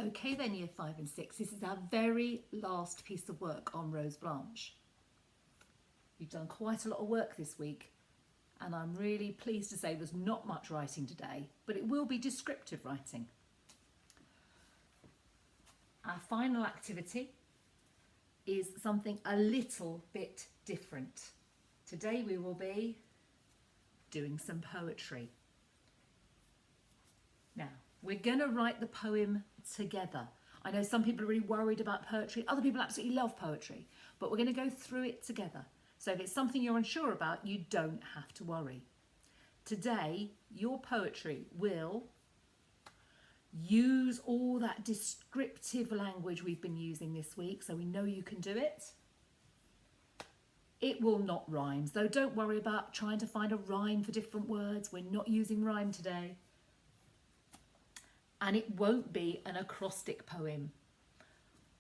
Okay then, Year 5 and 6, this is our very last piece of work on Rose Blanche. You've done quite a lot of work this week, and I'm really pleased to say there's not much writing today, but it will be descriptive writing. Our final activity is something a little bit different. Today we will be doing some poetry. Now, we're going to write the poem together. I know some people are really worried about poetry, other people absolutely love poetry, but we're going to go through it together. So if it's something you're unsure about, you don't have to worry. Today, your poetry will use all that descriptive language we've been using this week, so we know you can do it. It will not rhyme, so don't worry about trying to find a rhyme for different words. We're not using rhyme today. And it won't be an acrostic poem.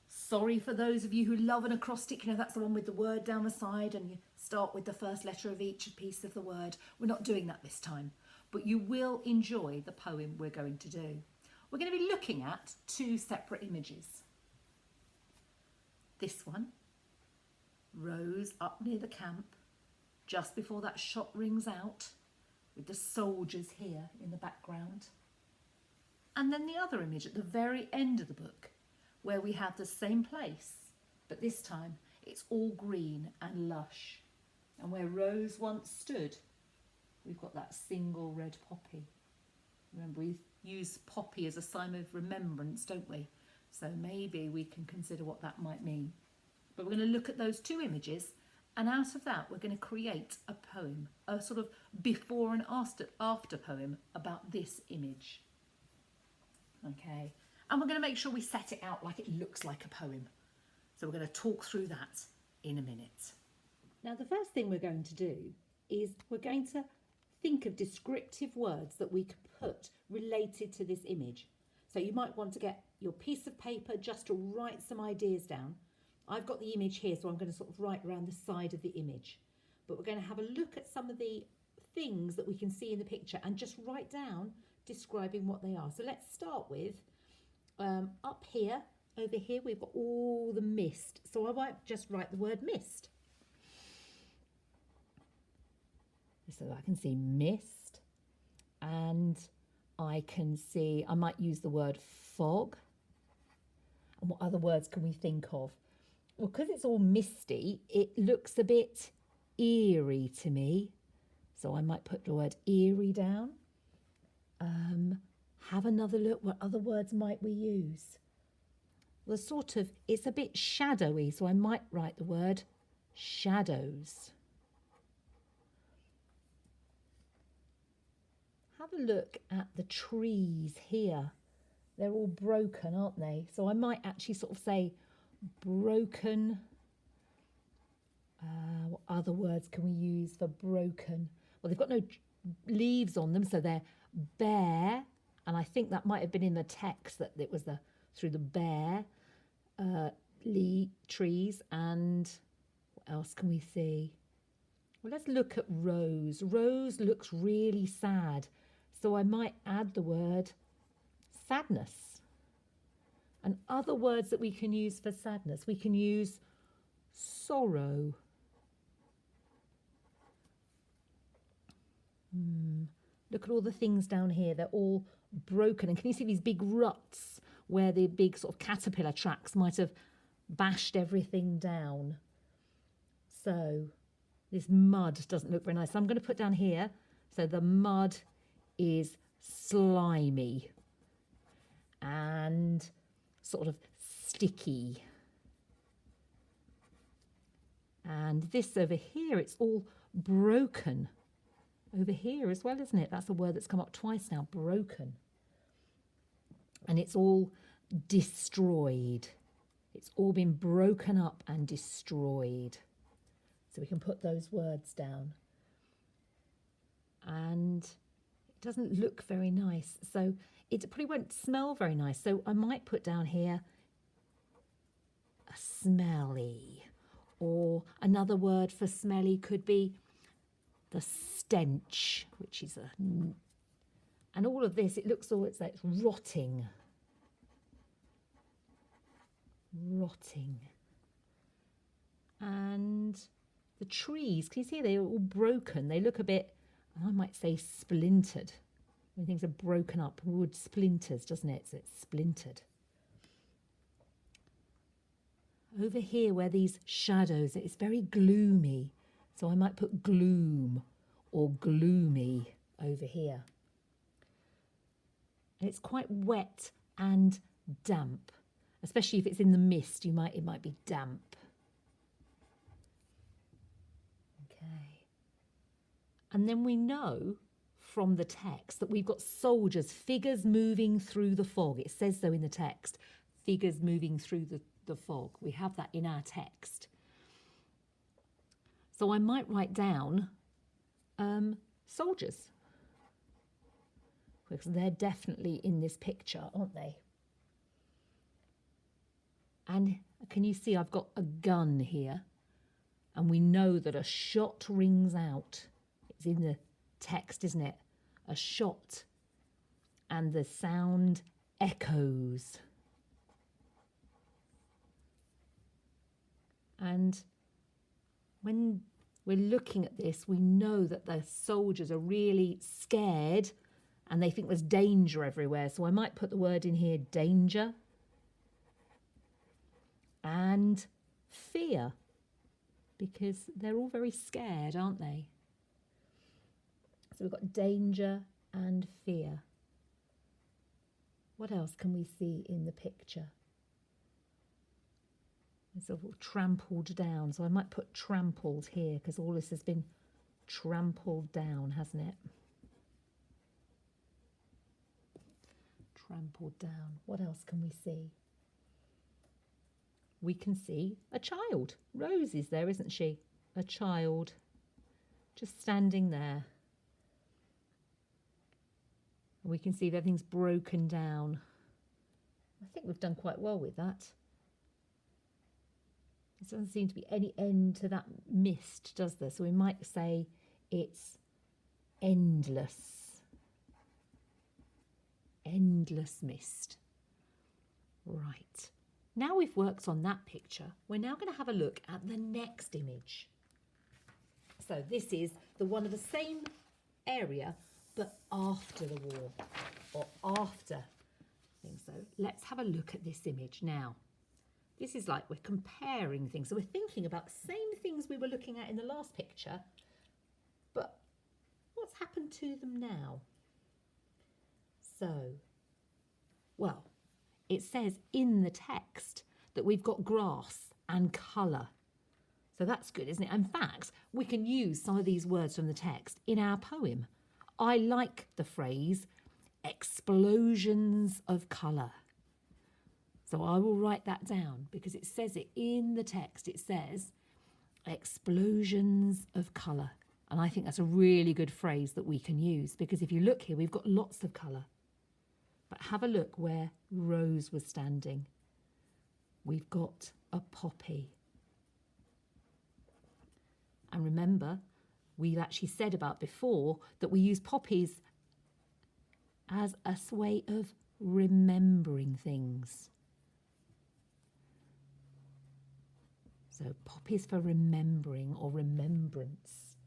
Sorry for those of you who love an acrostic, you know, that's the one with the word down the side and you start with the first letter of each piece of the word. We're not doing that this time, but you will enjoy the poem we're going to do. We're going to be looking at two separate images. This one, Rose up near the camp, just before that shot rings out, with the soldiers here in the background. And then the other image at the very end of the book, where we have the same place, but this time it's all green and lush. And where Rose once stood, we've got that single red poppy. Remember, we use poppy as a sign of remembrance, don't we? So maybe we can consider what that might mean. But we're going to look at those two images, and out of that we're going to create a poem, a sort of before and after poem about this image. Okay, and we're going to make sure we set it out like it looks like a poem. So we're going to talk through that in a minute. Now, the first thing we're going to do is we're going to think of descriptive words that we could put related to this image. So you might want to get your piece of paper just to write some ideas down. I've got the image here, so I'm going to sort of write around the side of the image. But we're going to have a look at some of the things that we can see in the picture and just write down describing what they are. So let's start with up here, over here, we've got all the mist. So I might just write the word mist. So I can see mist, and I can see, I might use the word fog. And what other words can we think of? Well, because it's all misty, it looks a bit eerie to me. So I might put the word eerie down. Have another look. What other words might we use? Well, sort of, it's a bit shadowy, so I might write the word shadows. Have a look at the trees here. They're all broken, aren't they? So I might actually sort of say broken. What other words can we use for broken? Well, they've got no leaves on them, so they're bare. And I think that might have been in the text that it was through the bare trees. And what else can we see? Well, let's look at Rose. Rose looks really sad. So I might add the word sadness. And other words that we can use for sadness, we can use sorrow. Look at all the things down here. They're all broken. And can you see these big ruts where the big sort of caterpillar tracks might have bashed everything down? So this mud doesn't look very nice. So I'm going to put down here, so the mud is slimy and sort of sticky. And this over here, it's all broken. Over here as well, isn't it? That's a word that's come up twice now, broken. And it's all destroyed. It's all been broken up and destroyed. So we can put those words down. And it doesn't look very nice. So it probably won't smell very nice. So I might put down here a smelly. Or another word for smelly could be the stench, which is and all of this, it looks all, it's like it's rotting. rotting. And the trees, can you see they're all broken? They look a bit, I might say, splintered. When things are broken up, wood splinters, doesn't it? So it's splintered. Over here where these shadows, it's very gloomy. So I might put gloom or gloomy over here. And it's quite wet and damp, especially if it's in the mist. It might be damp. Okay. And then we know from the text that we've got soldiers, figures moving through the fog. It says so in the text, figures moving through the fog. We have that in our text. So I might write down soldiers, because they're definitely in this picture, aren't they? And can you see I've got a gun here, and we know that a shot rings out. It's in the text, isn't it? A shot, and the sound echoes. And when we're looking at this, we know that the soldiers are really scared and they think there's danger everywhere. So I might put the word in here, danger, and fear, because they're all very scared, aren't they? So we've got danger and fear. What else can we see in the picture? It's all trampled down. So I might put trampled here because all this has been trampled down, hasn't it? Trampled down. What else can we see? We can see a child. Rose is there, isn't she? A child just standing there. We can see that everything's broken down. I think we've done quite well with that. There doesn't seem to be any end to that mist, does there? So we might say it's endless. Endless mist. Right. Now we've worked on that picture, we're now going to have a look at the next image. So this is the one of the same area, but after the war, or after things. So let's have a look at this image now. This is like we're comparing things. So we're thinking about the same things we were looking at in the last picture, but what's happened to them now? So, well, it says in the text that we've got grass and colour. So that's good, isn't it? In fact, we can use some of these words from the text in our poem. I like the phrase, explosions of colour. So I will write that down because it says it in the text. It says explosions of colour. And I think that's a really good phrase that we can use because if you look here, we've got lots of colour. But have a look where Rose was standing. We've got a poppy. And remember, we've actually said about before that we use poppies as a way of remembering things. So poppies for remembering or remembrance.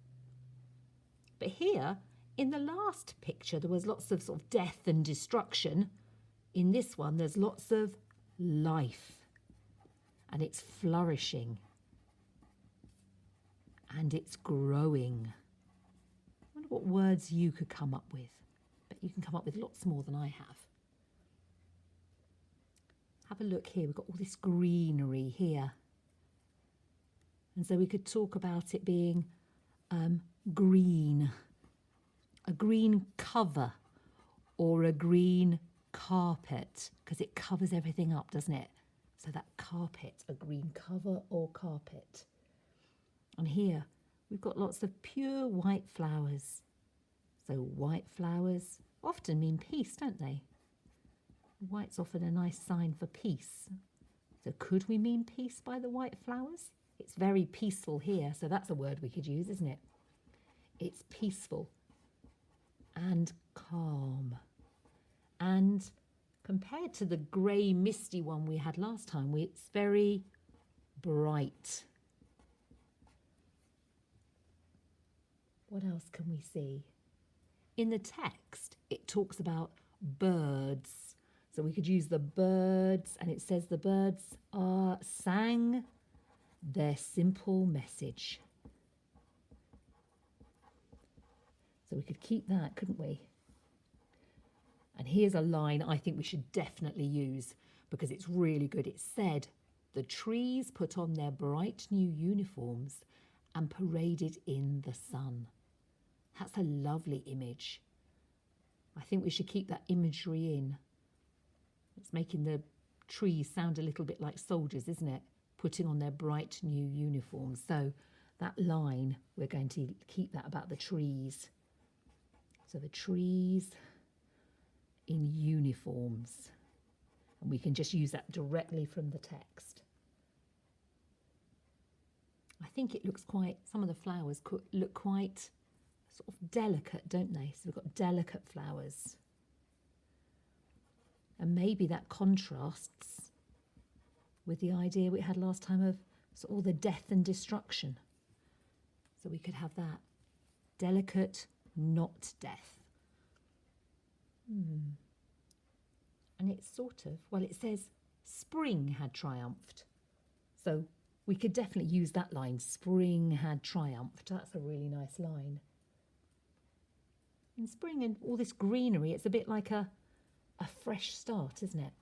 But here, in the last picture, there was lots of sort of death and destruction. In this one, there's lots of life. And it's flourishing. And it's growing. I wonder what words you could come up with. But you can come up with lots more than I have. Have a look here. We've got all this greenery here. And so we could talk about it being green, a green cover or a green carpet, because it covers everything up, doesn't it? So that carpet, a green cover or carpet. And here we've got lots of pure white flowers. So white flowers often mean peace, don't they? White's often a nice sign for peace. So could we mean peace by the white flowers? It's very peaceful here, so that's a word we could use, isn't it? It's peaceful and calm and Compared to the grey misty one we had last time, it's very bright. What else can we see? In the text, it talks about birds. So we could use the birds, and it says the birds sang their simple message. So we could keep that, couldn't we? And here's a line I think we should definitely use because it's really good. It said, the trees put on their bright new uniforms and paraded in the sun. That's a lovely image. I think we should keep that imagery in. It's making the trees sound a little bit like soldiers, isn't it? Putting on their bright new uniforms. So that line, we're going to keep that about the trees. So the trees in uniforms. And we can just use that directly from the text. I think it looks quite, some of the flowers look quite sort of delicate, don't they? So we've got delicate flowers. And maybe that contrasts with the idea we had last time of sort of all the death and destruction. So we could have that. Delicate, not death. And it's sort of, well, it says spring had triumphed. So we could definitely use that line, spring had triumphed. That's a really nice line. In spring and all this greenery, it's a bit like a fresh start, isn't it?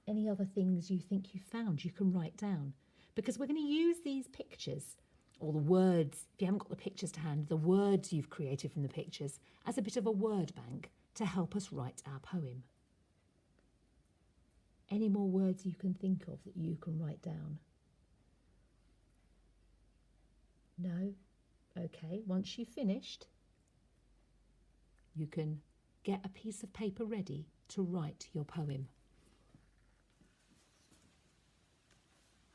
Any other things you think you found you can write down? Because we're going to use these pictures, or the words, if you haven't got the pictures to hand, the words you've created from the pictures as a bit of a word bank to help us write our poem. Any more words you can think of that you can write down? No? Okay, once you've finished, you can get a piece of paper ready to write your poem.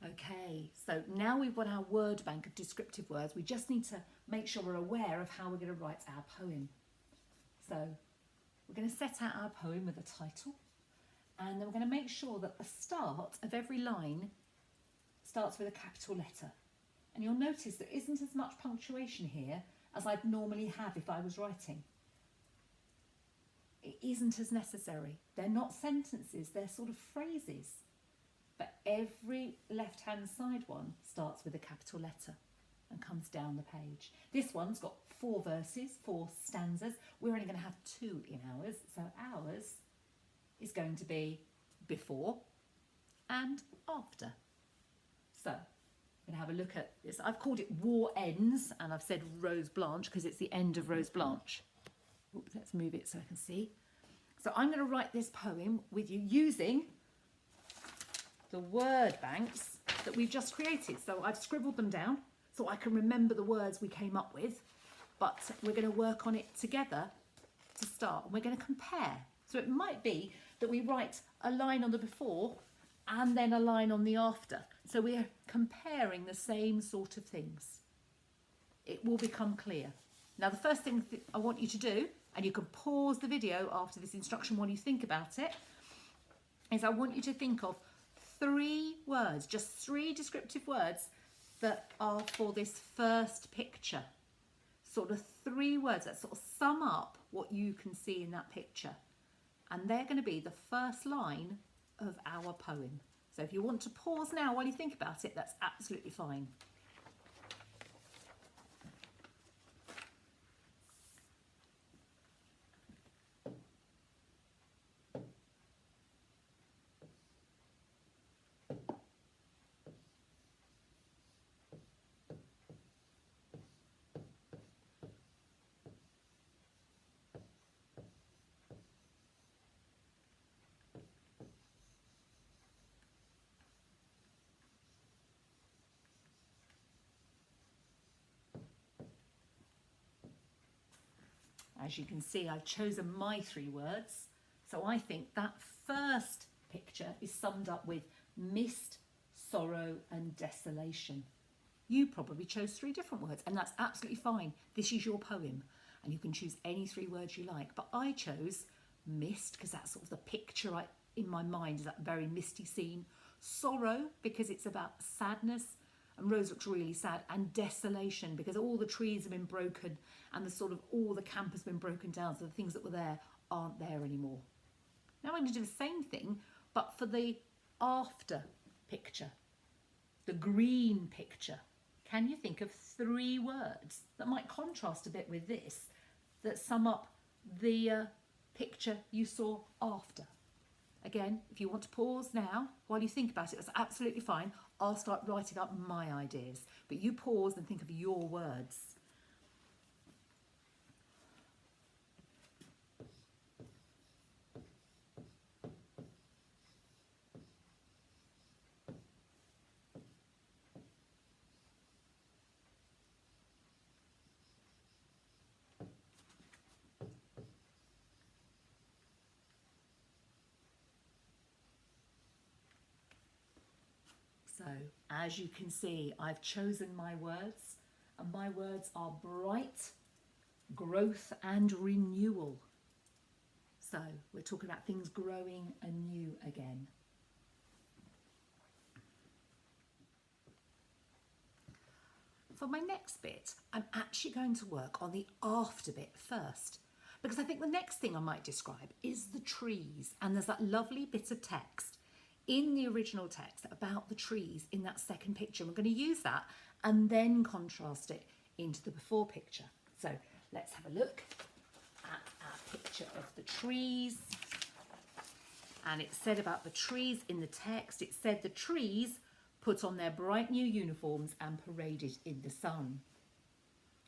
Okay, so now we've got our word bank of descriptive words, we just need to make sure we're aware of how we're going to write our poem. So we're going to set out our poem with a title, and then we're going to make sure that the start of every line starts with a capital letter. And you'll notice there isn't as much punctuation here as I'd normally have if I was writing. It isn't as necessary. They're not sentences, they're sort of phrases. But every left-hand side one starts with a capital letter and comes down the page. This one's got 4 verses, 4 stanzas. We're only going to have 2 in ours, so ours is going to be before and after. So we're going to have a look at this. I've called it War Ends, and I've said Rose Blanche because it's the end of Rose Blanche. Oops, let's move it so I can see. So I'm going to write this poem with you using the word banks that we've just created. So I've scribbled them down so I can remember the words we came up with, but we're going to work on it together to start. And we're going to compare. So it might be that we write a line on the before and then a line on the after. So we're comparing the same sort of things. It will become clear. Now, the first thing I want you to do, and you can pause the video after this instruction while you think about it, is I want you to think of 3 words, just 3 descriptive words that are for this first picture. Sort of 3 words that sort of sum up what you can see in that picture. And they're going to be the first line of our poem. So if you want to pause now while you think about it, that's absolutely fine. As you can see, I've chosen my 3 words. So I think that first picture is summed up with mist, sorrow and desolation. You probably chose 3 different words, and that's absolutely fine. This is your poem And you can choose any 3 words you like. But I chose mist because that's sort of the picture in my mind is that very misty scene. Sorrow because it's about sadness. And Rose looks really sad. And desolation because all the trees have been broken and the sort of all the camp has been broken down. So the things that were there aren't there anymore. Now I'm going to do the same thing, but for the after picture, the green picture. Can you think of 3 words that might contrast a bit with this, that sum up the picture you saw after? Again, if you want to pause now while you think about it, that's absolutely fine. I'll start writing up my ideas, but you pause and think of your words. So, as you can see, I've chosen my words, and my words are bright, growth and renewal. So, we're talking about things growing anew again. For my next bit, I'm actually going to work on the after bit first, because I think the next thing I might describe is the trees, and there's that lovely bit of text in the original text about the trees in that second picture. We're going to use that and then contrast it into the before picture. So let's have a look at our picture of the trees. And it said about the trees in the text, it said the trees put on their bright new uniforms and paraded in the sun.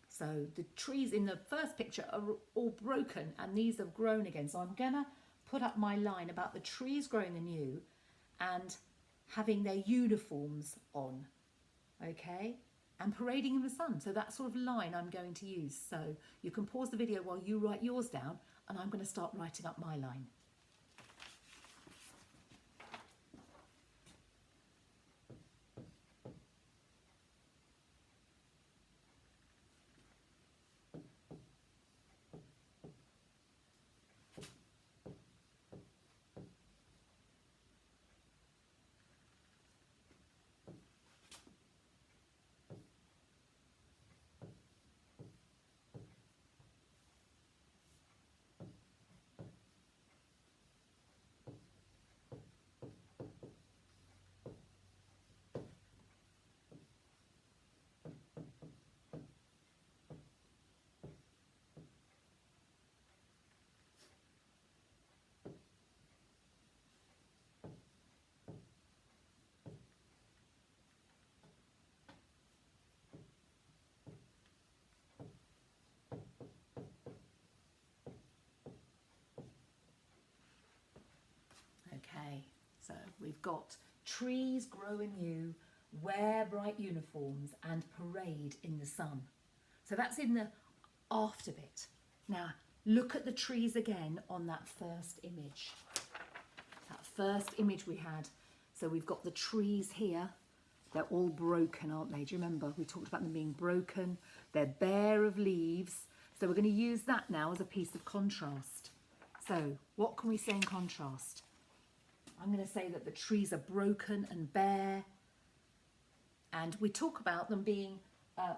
So the trees in the first picture are all broken and these have grown again. So I'm going to put up my line about the trees growing anew and having their uniforms on, okay, and parading in the sun. So that sort of line I'm going to use. So you can pause the video while you write yours down, and I'm going to start writing up my line. Okay, so we've got trees grow anew, wear bright uniforms and parade in the sun. So that's in the after bit. Now look at the trees again on that first image. That first image we had. So we've got the trees here. They're all broken, aren't they? Do you remember? We talked about them being broken. They're bare of leaves. So we're going to use that now as a piece of contrast. So what can we say in contrast? I'm going to say that the trees are broken and bare. And we talk about them being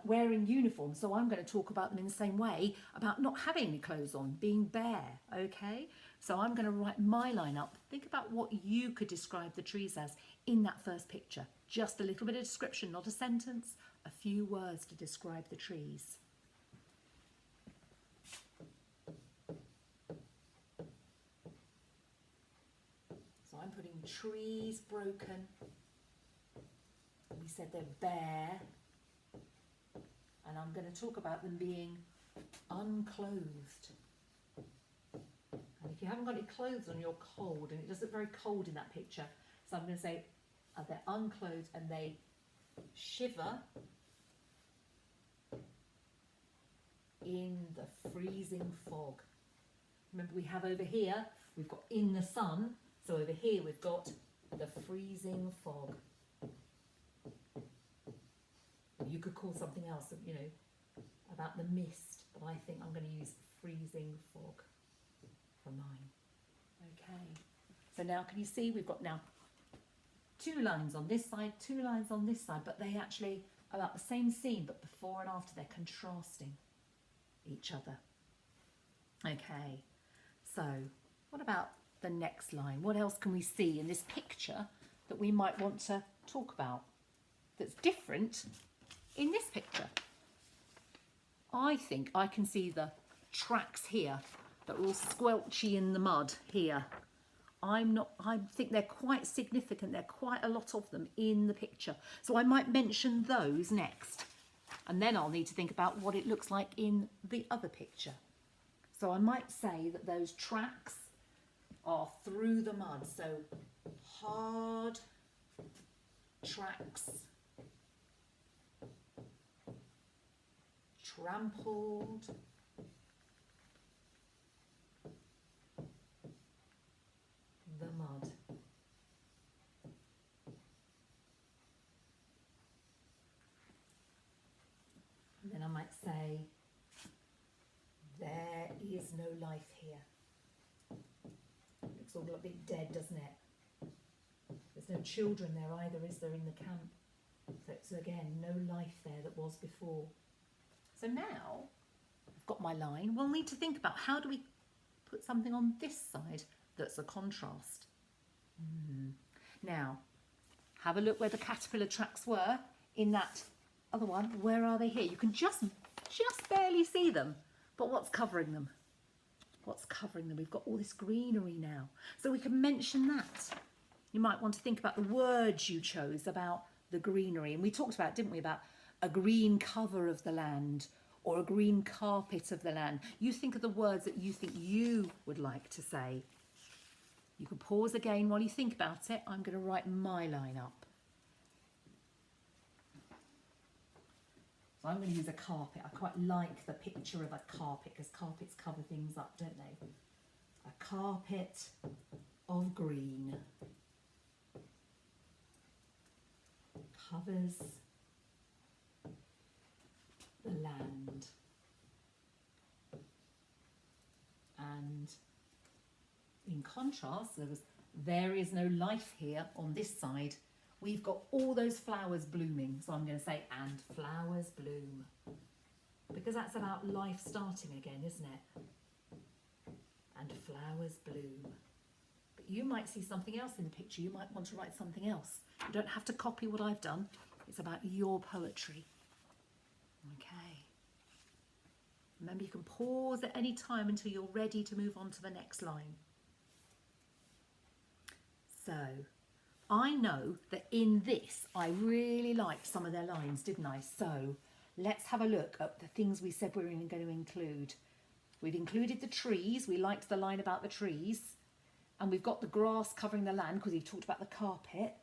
wearing uniforms. So I'm going to talk about them in the same way, about not having any clothes on, being bare, okay? So I'm going to write my line up. Think about what you could describe the trees as in that first picture. Just a little bit of description, not a sentence, a few words to describe the trees. So I'm putting trees broken. We said they're bare. And I'm going to talk about them being unclothed. And if you haven't got any clothes on, you're cold. And it does look very cold in that picture. So I'm going to say they're unclothed and they shiver in the freezing fog. Remember, we have over here, we've got in the sun. So over here, we've got the freezing fog. You could call something else, you know, about the mist. but I think I'm going to use freezing fog for mine. Okay, so now can you see we've got now 2 lines on this side, 2 lines on this side, but they actually are about the same scene, but before and after they're contrasting each other. Okay, so what about the next line? What else can we see in this picture that we might want to talk about that's different in this picture? I think I can see the tracks here that are all squelchy in the mud here. I think they're quite significant. There are quite a lot of them in the picture. So I might mention those next. And then I'll need to think about what it looks like in the other picture. So I might say that those tracks are through the mud. So hard tracks, trampled, the mud. And then I might say, there is no life here. Looks all a bit dead, doesn't it? There's no children there either, is there, in the camp? So it's again, no life there that was before. So now I've got my line. We'll need to think about how do we put something on this side that's a contrast. Now, have a look where the caterpillar tracks were in that other one. Where are they here? You can just barely see them. But what's covering them? What's covering them? We've got all this greenery now. So we can mention that. You might want to think about the words you chose about the greenery. And we talked about, didn't we, about a green cover of the land or a green carpet of the land. You think of the words that you think you would like to say. You can pause again while you think about it. I'm going to write my line up. So I'm going to use a carpet. I quite like the picture of a carpet because carpets cover things up, don't they? A carpet of green covers the land. And in contrast, there is no life here on this side. We've got all those flowers blooming. So I'm going to say, and flowers bloom. Because that's about life starting again, isn't it? And flowers bloom. But you might see something else in the picture. You might want to write something else. You don't have to copy what I've done. It's about your poetry. Okay. Remember, you can pause at any time until you're ready to move on to the next line. So, I know that in this, I really liked some of their lines, didn't I? So, let's have a look at the things we said we were going to include. We've included the trees. We liked the line about the trees. And we've got the grass covering the land because we've talked about the carpet.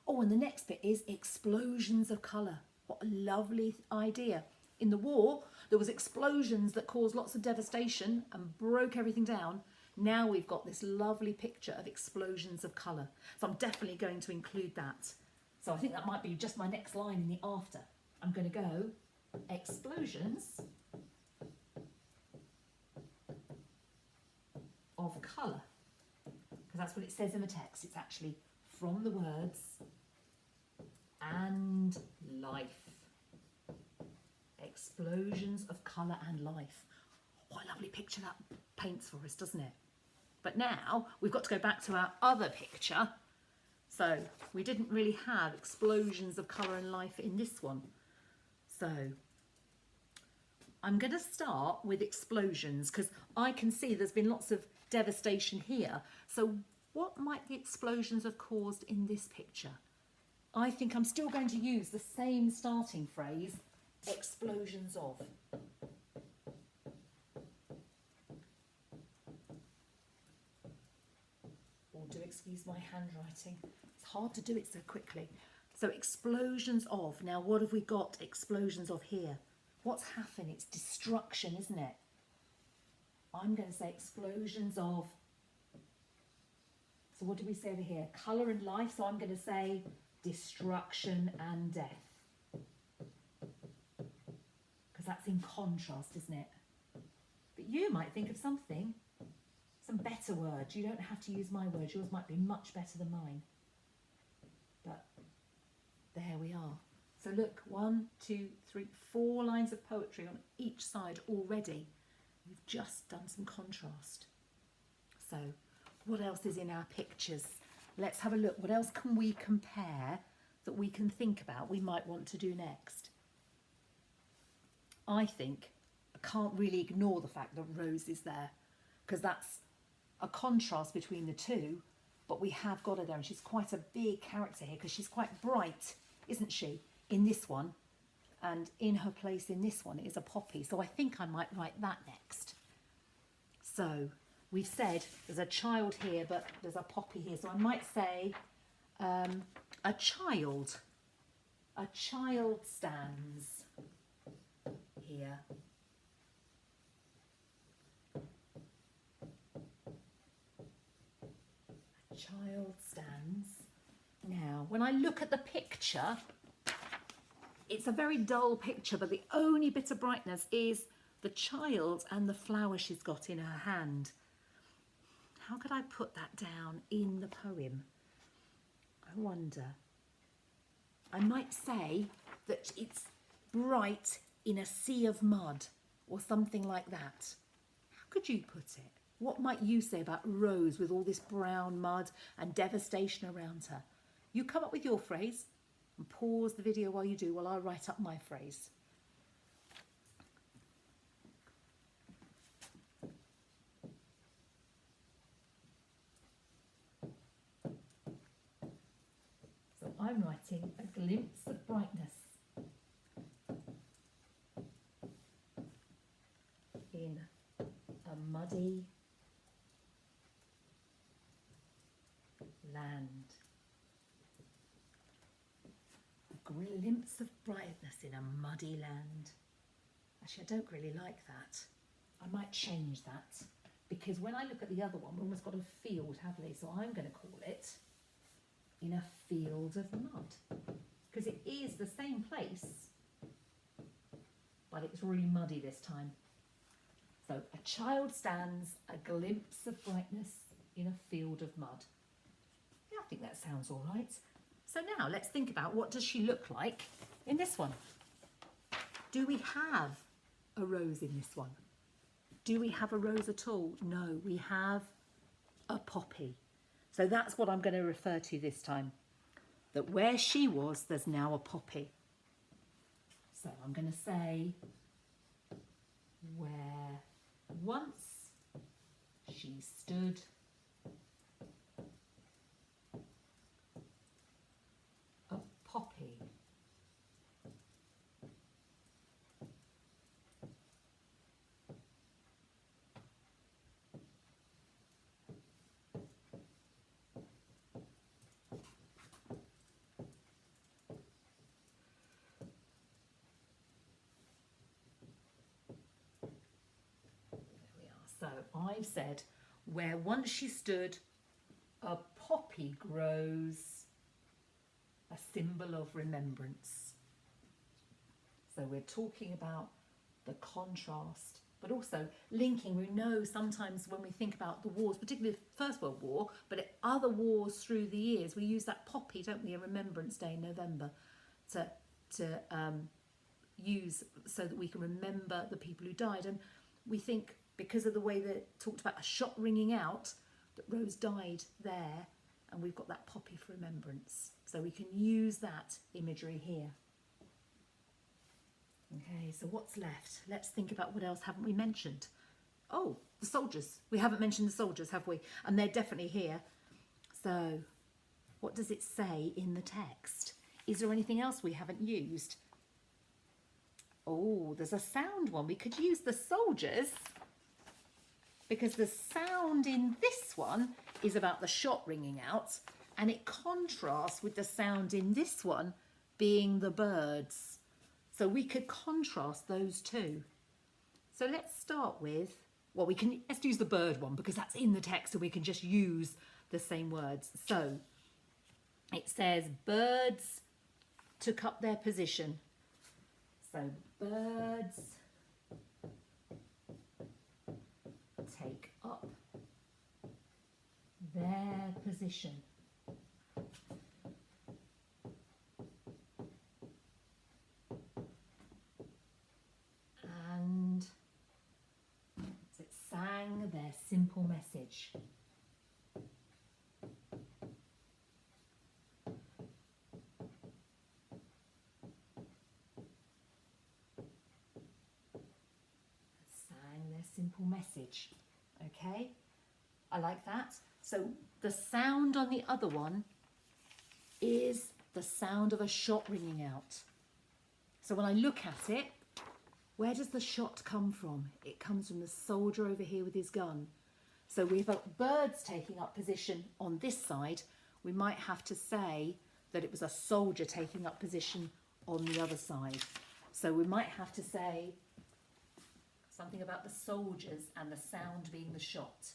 Oh, and the next bit is explosions of colour. What a lovely idea. In the war, there was explosions that caused lots of devastation and broke everything down. Now we've got this lovely picture of explosions of colour. So I'm definitely going to include that. So I think that might be just my next line in the after. I'm going to go explosions of colour. Because that's what it says in the text. It's actually from the words and life. Explosions of colour and life. What a lovely picture that paints for us, doesn't it? But now we've got to go back to our other picture. So we didn't really have explosions of colour and life in this one. So I'm going to start with explosions because I can see there's been lots of devastation here. So what might the explosions have caused in this picture? I think I'm still going to use the same starting phrase, explosions of. Or do excuse my handwriting. It's hard to do it so quickly. So explosions of. Now what have we got explosions of here? What's happened? It's destruction, isn't it? I'm going to say explosions of. So what do we say over here? Colour and life. So I'm going to say destruction and death. Because that's in contrast, isn't it? But you might think of something, some better words. You don't have to use my words. Yours might be much better than mine. But there we are. So look, 1, 2, 3, 4 lines of poetry on each side already. We've just done some contrast. So what else is in our pictures? Let's have a look. What else can we compare that we can think about we might want to do next? I think I can't really ignore the fact that Rose is there, because that's a contrast between the two, but we have got her there, and she's quite a big character here because she's quite bright, isn't she, in this one, and in her place in this one is a poppy. So I think I might write that next. So we've said there's a child here, but there's a poppy here. So I might say a child. A child stands here. A child stands. Now, when I look at the picture, it's a very dull picture, but the only bit of brightness is the child and the flower she's got in her hand. How could I put that down in the poem? I wonder. I might say that it's bright in a sea of mud or something like that. How could you put it? What might you say about Rose with all this brown mud and devastation around her? You come up with your phrase and pause the video while you do, while I write up my phrase. So I'm writing a glimpse of brightness in a muddy land. A glimpse of brightness in a muddy land. Actually, I don't really like that. I might change that, because when I look at the other one, we've almost got a field, haven't we? So I'm going to call it in a field of mud, because it is the same place, but it's really muddy this time. So a child stands, a glimpse of brightness in a field of mud. Yeah, I think that sounds all right. So now let's think about, what does she look like in this one? Do we have a rose in this one? Do we have a rose at all? No, we have a poppy. So that's what I'm going to refer to this time. That where she was, there's now a poppy. So I'm going to say, where once she stood, a poppy. So I've said, where once she stood, a poppy grows, a symbol of remembrance. So we're talking about the contrast, but also linking. We know sometimes when we think about the wars, particularly the First World War, but other wars through the years, we use that poppy, don't we, a Remembrance Day in November, to use so that we can remember the people who died. And we think, because of the way that it talked about a shot ringing out, that Rose died there, and we've got that poppy for remembrance. So we can use that imagery here. Okay, so what's left? Let's think about what else haven't we mentioned. Oh, the soldiers. We haven't mentioned the soldiers, have we? And they're definitely here. So what does it say in the text? Is there anything else we haven't used? Oh, there's a sound one. We could use the soldiers, because the sound in this one is about the shot ringing out, and it contrasts with the sound in this one being the birds. So we could contrast those two. So let's start with, well, let's use the bird one, because that's in the text and we can just use the same words. So it says, birds took up their position. So birds take up their position. And it sang their simple message. Simple message. Okay, I like that. So the sound on the other one is the sound of a shot ringing out. So when I look at it, where does the shot come from? It comes from the soldier over here with his gun. So we've got birds taking up position on this side. We might have to say that it was a soldier taking up position on the other side. So we might have to say something about the soldiers and the sound being the shot.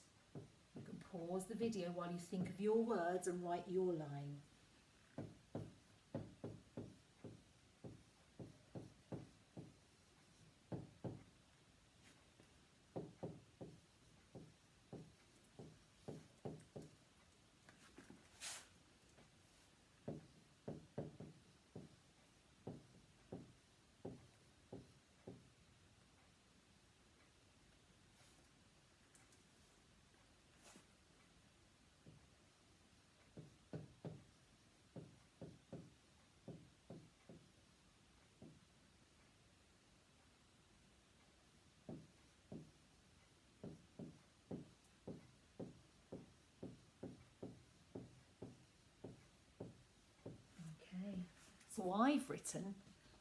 You can pause the video while you think of your words and write your line. So I've written,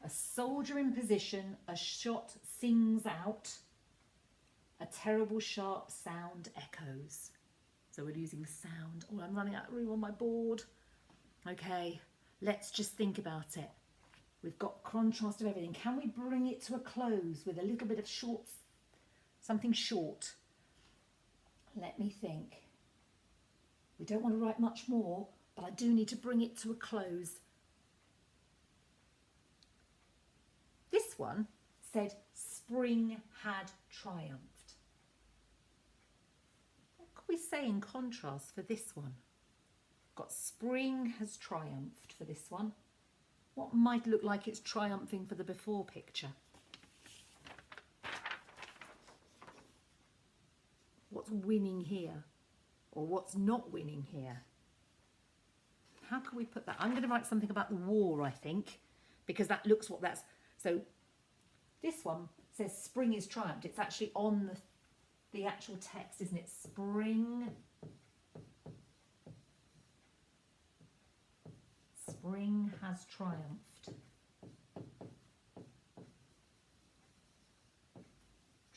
a soldier in position, a shot sings out, a terrible sharp sound echoes. So we're using sound. Oh, I'm running out of room on my board. Okay, let's just think about it. We've got contrast of everything. Can we bring it to a close with a little bit of short, something short? Let me think. We don't want to write much more, but I do need to bring it to a close. This one said, spring had triumphed. What could we say in contrast for this one? Got spring has triumphed for this one. What might look like it's triumphing for the before picture? What's winning here? Or what's not winning here? How can we put that? I'm going to write something about the war, I think, because that looks what that's... So this one says spring is triumphed. It's actually on the actual text, isn't it? Spring has triumphed.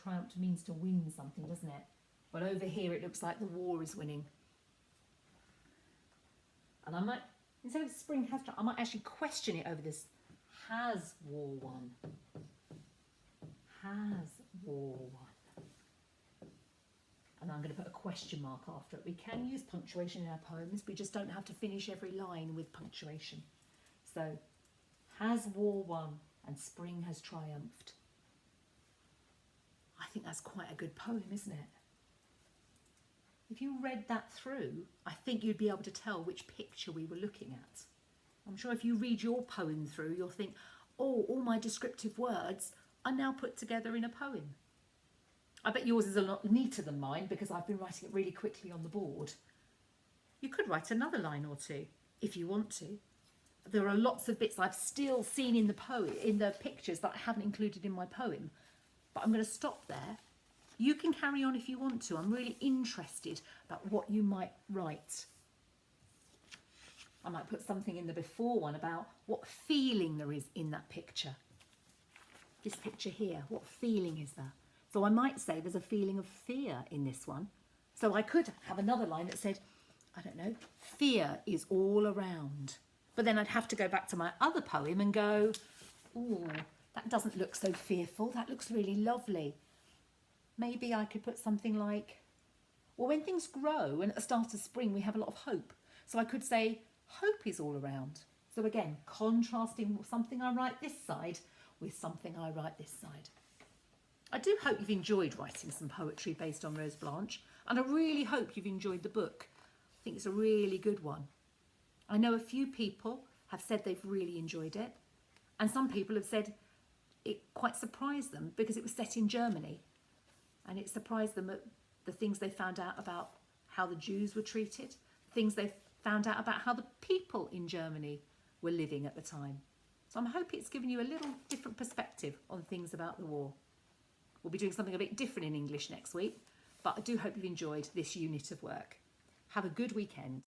Triumphed means to win something, doesn't it? But over here it looks like the war is winning. And I might, instead of spring has triumphed, I might actually question it over this. Has war won? Has war won? And I'm going to put a question mark after it. We can use punctuation in our poems. We just don't have to finish every line with punctuation. So, has war won and spring has triumphed? I think that's quite a good poem, isn't it? If you read that through, I think you'd be able to tell which picture we were looking at. I'm sure if you read your poem through, you'll think, oh, all my descriptive words are now put together in a poem. I bet yours is a lot neater than mine because I've been writing it really quickly on the board. You could write another line or two if you want to. There are lots of bits I've still seen in the poem, in the pictures that I haven't included in my poem, but I'm going to stop there. You can carry on if you want to. I'm really interested about what you might write. I might put something in the before one about what feeling there is in that picture. This picture here, what feeling is there? So I might say there's a feeling of fear in this one. So I could have another line that said, I don't know, fear is all around. But then I'd have to go back to my other poem and go, ooh, that doesn't look so fearful. That looks really lovely. Maybe I could put something like, well, when things grow and at the start of spring, we have a lot of hope. So I could say, hope is all around. So again, contrasting something I write this side with something I write this side. I do hope you've enjoyed writing some poetry based on Rose Blanche, and I really hope you've enjoyed the book. I think it's a really good one. I know a few people have said they've really enjoyed it, and some people have said it quite surprised them because it was set in Germany, and it surprised them at the things they found out about how the Jews were treated, things they found out about how the people in Germany were living at the time. So I hope it's given you a little different perspective on things about the war. We'll be doing something a bit different in English next week, but I do hope you've enjoyed this unit of work. Have a good weekend.